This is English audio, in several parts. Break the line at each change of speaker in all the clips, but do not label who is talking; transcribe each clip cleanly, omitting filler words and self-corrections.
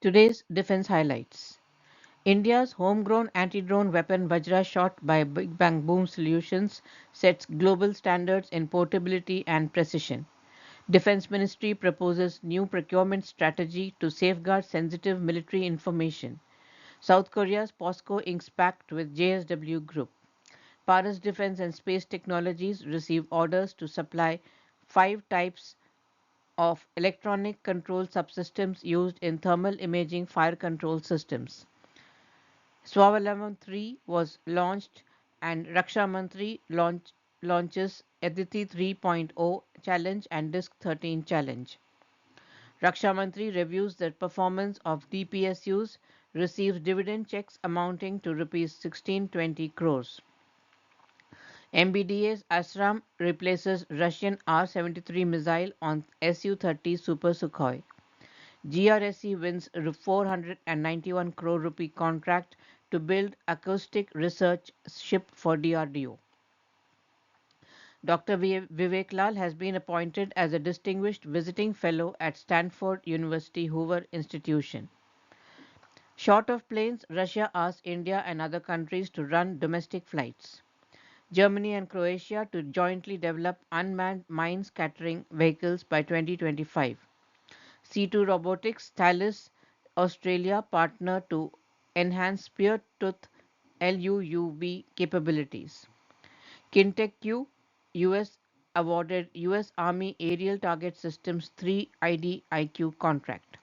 Today's defense highlights. India's homegrown anti-drone weapon Vajra-Shot by Big Bang Boom Solutions sets global standards in portability and precision. Defense Ministry proposes new procurement strategy to safeguard sensitive military information. South Korea's POSCO inks pact with JSW Group. Paras Defense and Space Technologies receive orders to supply five types of electronic control subsystems used in thermal imaging fire control systems. Swavlamban 3 was launched and Raksha Mantri launches ADITI 3.0 challenge and DISC 13 challenge. Raksha Mantri reviews the performance of DPSUs, receives dividend checks amounting to Rs 1620 crores. MBDA's ASRAAM replaces Russian R-73 missile on Su-30 Super Sukhoi. GRSE wins 491 crore rupee contract to build acoustic research ship for DRDO. Dr. Vivek Lall has been appointed as a distinguished visiting fellow at Stanford University Hoover Institution. Short of planes, Russia asks India and other countries to run domestic flights. Germany and Croatia to jointly develop unmanned mine scattering vehicles by 2025. C2 Robotics Thales Australia partner to enhance spear-tooth LUUV capabilities. Kintec Q US awarded US Army Aerial Target Systems 3 IDIQ contract.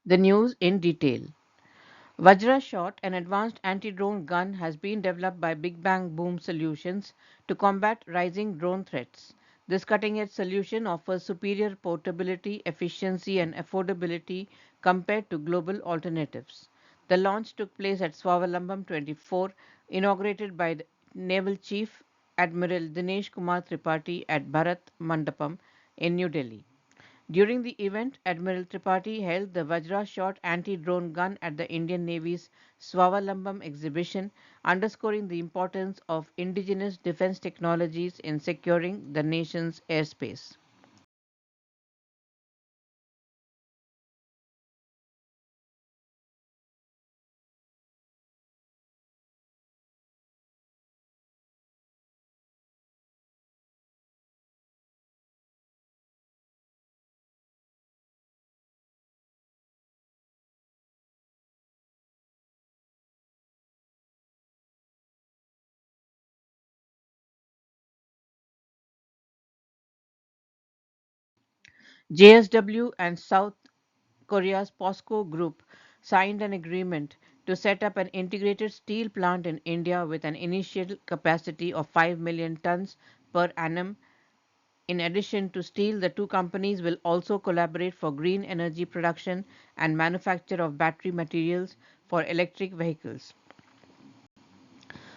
The news in detail. Vajra-Shot, an advanced anti-drone gun, has been developed by Big Bang Boom Solutions to combat rising drone threats. This cutting-edge solution offers superior portability, efficiency, and affordability compared to global alternatives. The launch took place at Swavlamban 24, inaugurated by the Naval Chief Admiral Dinesh Kumar Tripathi at Bharat Mandapam in New Delhi. During the event, Admiral Tripathi held the Vajra-Shot anti-drone gun at the Indian Navy's Swavlamban exhibition, underscoring the importance of indigenous defense technologies in securing the nation's airspace. JSW and South Korea's POSCO Group signed an agreement to set up an integrated steel plant in India with an initial capacity of 5 million tons per annum. In addition to steel, the two companies will also collaborate for green energy production and manufacture of battery materials for electric vehicles.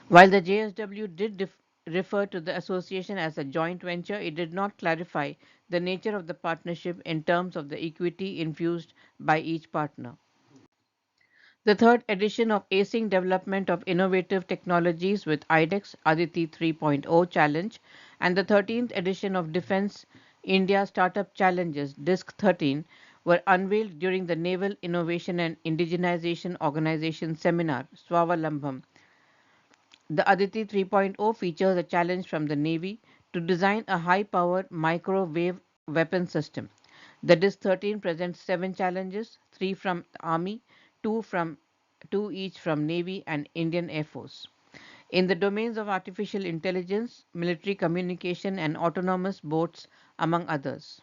While the JSW did refer to the association as a joint venture, it did not clarify the nature of the partnership in terms of the equity infused by each partner. The third edition of ACing Development of Innovative Technologies with IDEX Aditi 3.0 Challenge and the 13th edition of Defense India Startup Challenges DISC 13 were unveiled during the Naval Innovation and Indigenization Organization Seminar, Swavlamban. The Aditi 3.0 features a challenge from the Navy to design a high-powered microwave weapon system. The DISC 13 presents 7 challenges, 3 from the Army, 2 from 2 each from Navy and Indian Air Force. In the domains of artificial intelligence, military communication and autonomous boats among others.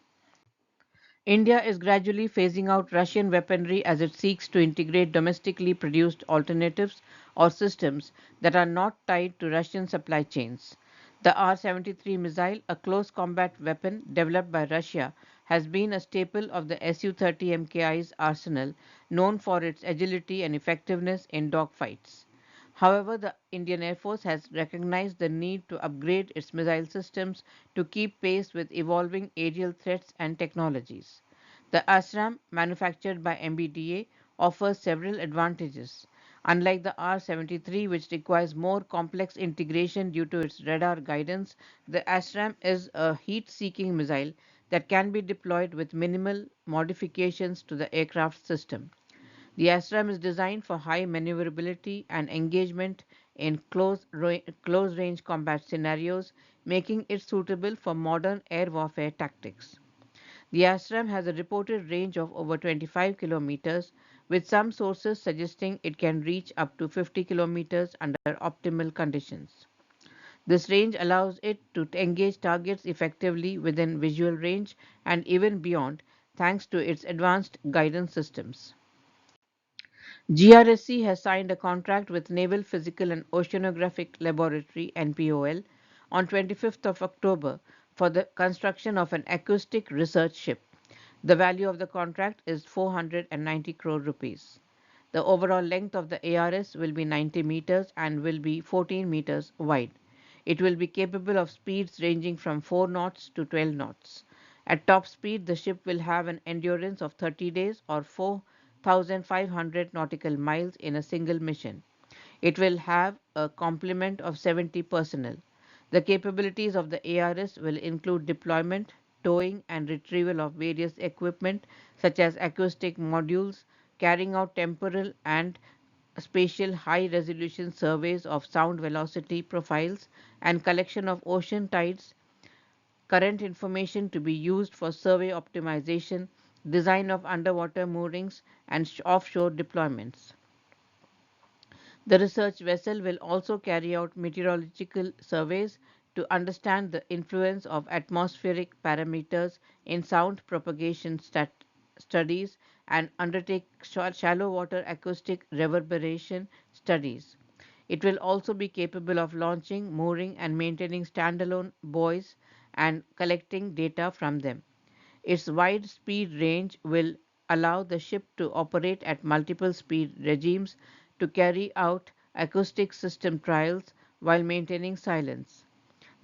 India is gradually phasing out Russian weaponry as it seeks to integrate domestically produced alternatives or systems that are not tied to Russian supply chains. The R-73 missile, a close combat weapon developed by Russia, has been a staple of the Su-30 MKI's arsenal, known for its agility and effectiveness in dogfights. However, the Indian Air Force has recognized the need to upgrade its missile systems to keep pace with evolving aerial threats and technologies. The ASRAAM, manufactured by MBDA, offers several advantages. Unlike the R-73, which requires more complex integration due to its radar guidance, the ASRAAM is a heat-seeking missile that can be deployed with minimal modifications to the aircraft system. The ASRAAM is designed for high maneuverability and engagement in close range combat scenarios, making it suitable for modern air warfare tactics. The ASRAAM has a reported range of over 25 kilometers, with some sources suggesting it can reach up to 50 kilometers under optimal conditions. This range allows it to engage targets effectively within visual range and even beyond, thanks to its advanced guidance systems. GRSE has signed a contract with Naval Physical and Oceanographic Laboratory (NPOL) on 25th of October for the construction of an acoustic research ship. The value of the contract is 490 crore rupees. The overall length of the ARS will be 90 meters and will be 14 meters wide. It will be capable of speeds ranging from 4 knots to 12 knots. At top speed, the ship will have an endurance of 30 days or 4,500 nautical miles in a single mission. It will have a complement of 70 personnel. The capabilities of the ARS will include deployment, towing, and retrieval of various equipment such as acoustic modules, carrying out temporal and spatial high resolution surveys of sound velocity profiles, and collection of ocean tides current information to be used for survey optimization, design of underwater moorings, and offshore deployments. The research vessel will also carry out meteorological surveys to understand the influence of atmospheric parameters in sound propagation studies and undertake shallow water acoustic reverberation studies. It will also be capable of launching, mooring, and maintaining standalone buoys and collecting data from them. Its wide speed range will allow the ship to operate at multiple speed regimes to carry out acoustic system trials while maintaining silence.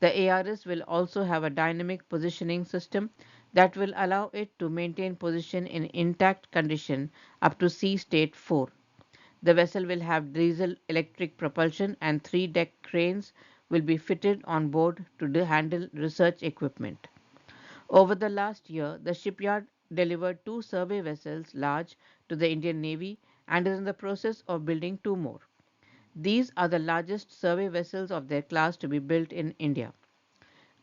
The ARS will also have a dynamic positioning system that will allow it to maintain position in intact condition up to sea state 4. The vessel will have diesel electric propulsion and 3 deck cranes will be fitted on board to handle research equipment. Over the last year, the shipyard delivered 2 survey vessels large to the Indian Navy and is in the process of building 2 more. These are the largest survey vessels of their class to be built in India.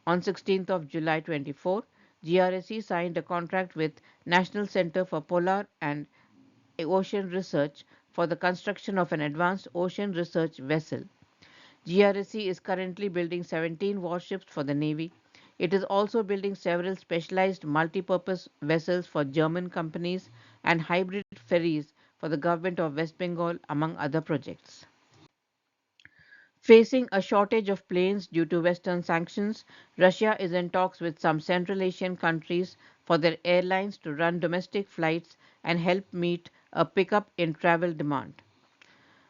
On 16th of July 24, GRSE signed a contract with National Center for Polar and Ocean Research for the construction of an advanced ocean research vessel. GRSE is currently building 17 warships for the Navy. It is also building several specialized multi-purpose vessels for German companies and hybrid ferries for the government of West Bengal, among other projects. Facing a shortage of planes due to Western sanctions, Russia is in talks with some Central Asian countries for their airlines to run domestic flights and help meet a pickup in travel demand.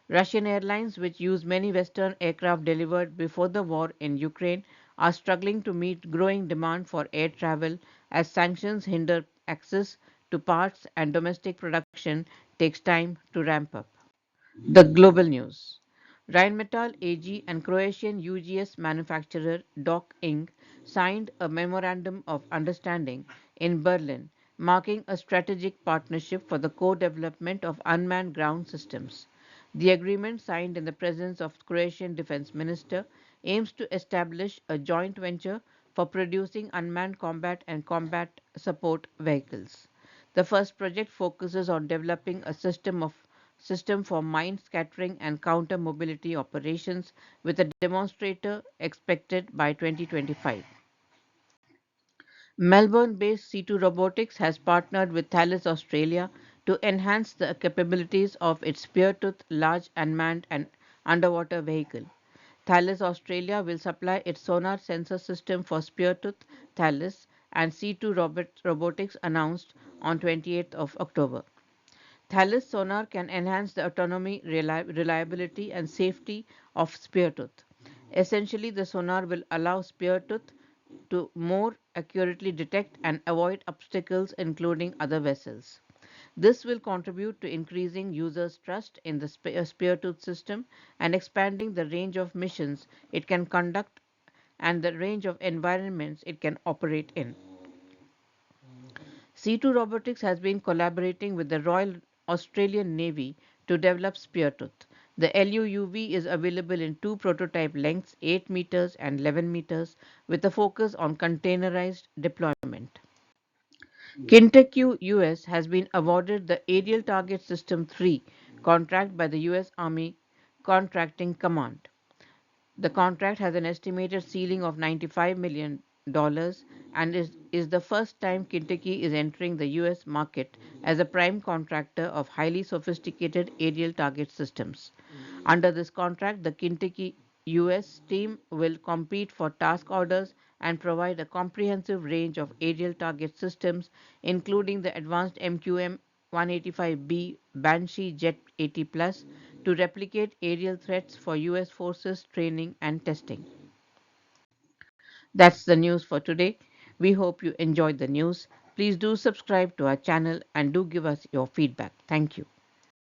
Russian airlines, which use many Western aircraft delivered before the war in Ukraine, are struggling to meet growing demand for air travel as sanctions hinder access to parts and domestic production takes time to ramp up. The global news. Rheinmetall AG and Croatian UGS manufacturer DOC Inc. signed a memorandum of understanding in Berlin, marking a strategic partnership for the co-development of unmanned ground systems. The agreement, signed in the presence of Croatian Defence Minister, aims to establish a joint venture for producing unmanned combat and combat support vehicles. The first project focuses on developing a system for mine scattering and counter mobility operations with a demonstrator expected by 2025. Melbourne-based C2 Robotics has partnered with Thales Australia to enhance the capabilities of its Speartooth large unmanned and underwater vehicle. Thales Australia will supply its sonar sensor system for Speartooth. Thales and C2 Robotics announced on 28th of October. Thales sonar can enhance the autonomy, reliability, and safety of Speartooth. Essentially, the sonar will allow Speartooth to more accurately detect and avoid obstacles, including other vessels. This will contribute to increasing users' trust in the Speartooth system and expanding the range of missions it can conduct and the range of environments it can operate in. C2 Robotics has been collaborating with the Royal Australian Navy to develop Speartooth. The LUUV is available in two prototype lengths, 8 meters and 11 meters, with a focus on containerized deployment. Kentucky, US has been awarded the Aerial Target System 3 contract by the US Army Contracting Command. The contract has an estimated ceiling of $95 million and is the first time Kentucky is entering the US market as a prime contractor of highly sophisticated aerial target systems. Under this contract, the Kentucky US team will compete for task orders and provide a comprehensive range of aerial target systems, including the advanced MQM 185B Banshee Jet 80 Plus, to replicate aerial threats for US forces training and testing. That's the news for today. We hope you enjoyed the news. Please do subscribe to our channel and do give us your feedback. Thank you.